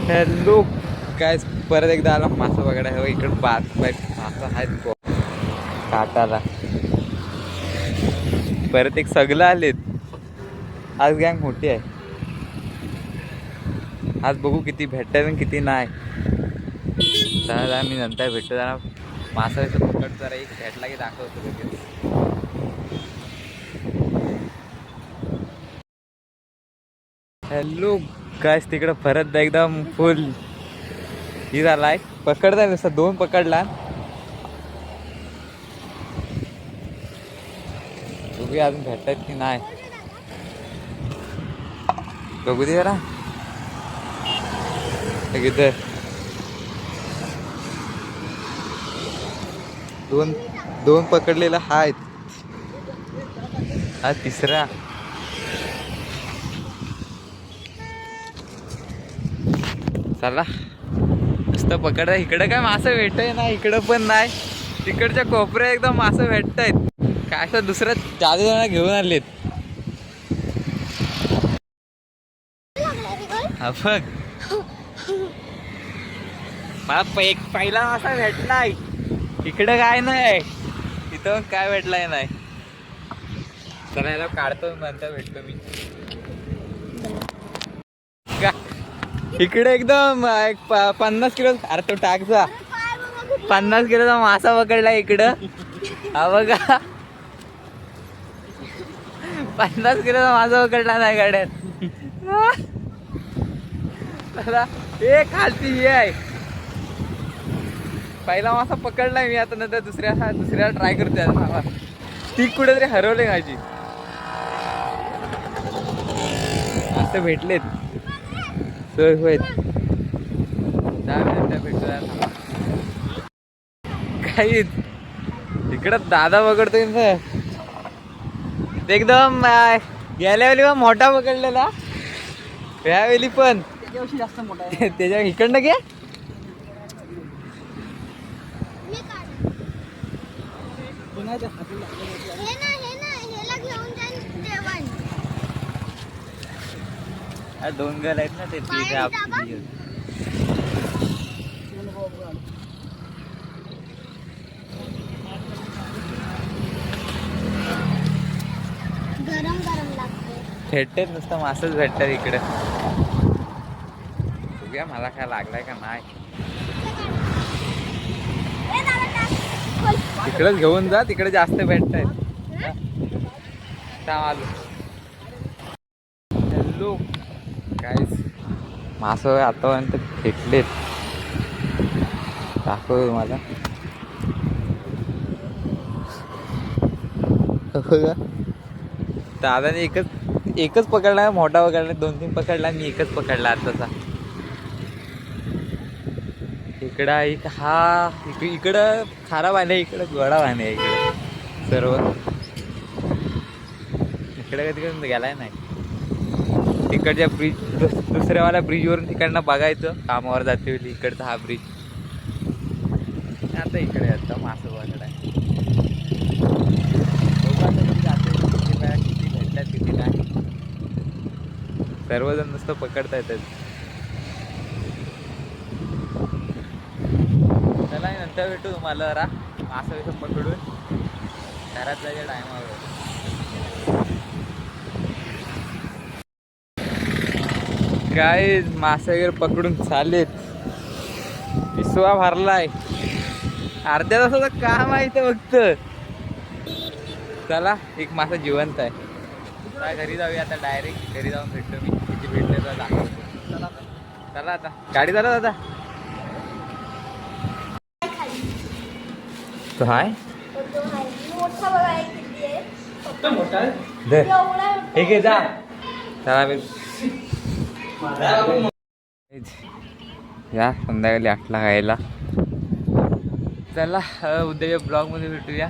Hello काय परत एकदा आला मासा बघायला. हो इकडं मासा आहेत काटाला. परत एक सगळं आलेत. आज गँग मोठी आहे. आज बघू किती भेटतात आणि किती नाही. जरा मी नंतर भेटतो. जरा मासा पकड जरा एक भेटला की दाखवतो लगेच. हॅलो काय तिकडं परत एकदम फुल ही झालाय. पकडताय नुसतं 2 पकडला. बघूया अजून भेटतात की नाही. बघू दे जरा इथं 2 पकडलेला आहेत. हा तिसरा. चला नुसतं पकडा. इकडं काय मासं भेटतंय ना. इकडं पण नाही. तिकडच्या कोपऱ्या एकदम मासं भेटतायत. काय तर दुसरं जादू जण घेऊन आलेत. हा बघ मला एक पहिला मासा भेटलाय. इकडं काय नाही. इथं काय भेटलाय नाही. चला याला काढतो नंतर भेटतो मी. इकडे एकदम 50 किलो. अरे तो टाकचा 50 किलोचा मासा पकडला इकडं. हा बघा 50 किलोचा मासा पकडला नाही गाड्यात. हे खालती हे आहे. पहिला मासा पकडलाय मी. आता नंतर दुसऱ्या ट्राय करते. ती कुठेतरी हरवले माझी. असं भेटलेत सोय होत. 10 मिनिटं भेटतो. काहीच इकडं दादा पकडतोय एकदम. गेल्या वेळी पण मोठा पकडलेला. यावेळी पण जास्त मोठा आहे. त्याच्या इकडनं घे. डोंगर आहेत ना ते गरम गरम लागते. भेटतात नुसतं मासच भेटतात इकडे. बघूया मला काय लागलाय का नाही. तिकडेच घेऊन जा. तिकडे जास्त भेटतायत. आलो. हॅलो काहीच मासं आतापर्यंत भेटलेत. दाखव तुम्हाला. दादाने एकच पकडला. मोठा पकडला. 2-3 पकडला. मी एकच पकडला आताचा. इकडं एक हा इकडं खारा पाणी. इकडं गोडा पाणी. इकडं सर्व इकडे तिकडे गेलाय नाही. तिकडच्या ब्रिज दुसऱ्यावाल्या ब्रिजवरून तिकडनं बघायचं. कामावर जाते इकडचा हा ब्रिज. आता इकडे आता मासं बघायला किती भेटल्यात किती नाही. सर्वजण नुसतं पकडता येतात. चला नंतर भेटू तुम्हाला. जरा मासं विसं पकडून घरात जायच्या टायमावर. काय मासे वगैरे पकडून चालेत. पिसवा भरलाय. अर्ध्या तासाचं काम आहे इथं फक्त. चला एक मासा जिवंत आहे. घरी जाऊया आता. डायरेक्ट घरी जाऊन भेटतो मी. किती भेटले तर दाखवतो. चला आता गाडी झाला दादा. तो हाय हे घे जा. चला या संध्याकाळी 8ला खायला. चला उद्याच्या ब्लॉग मध्ये भेटूया.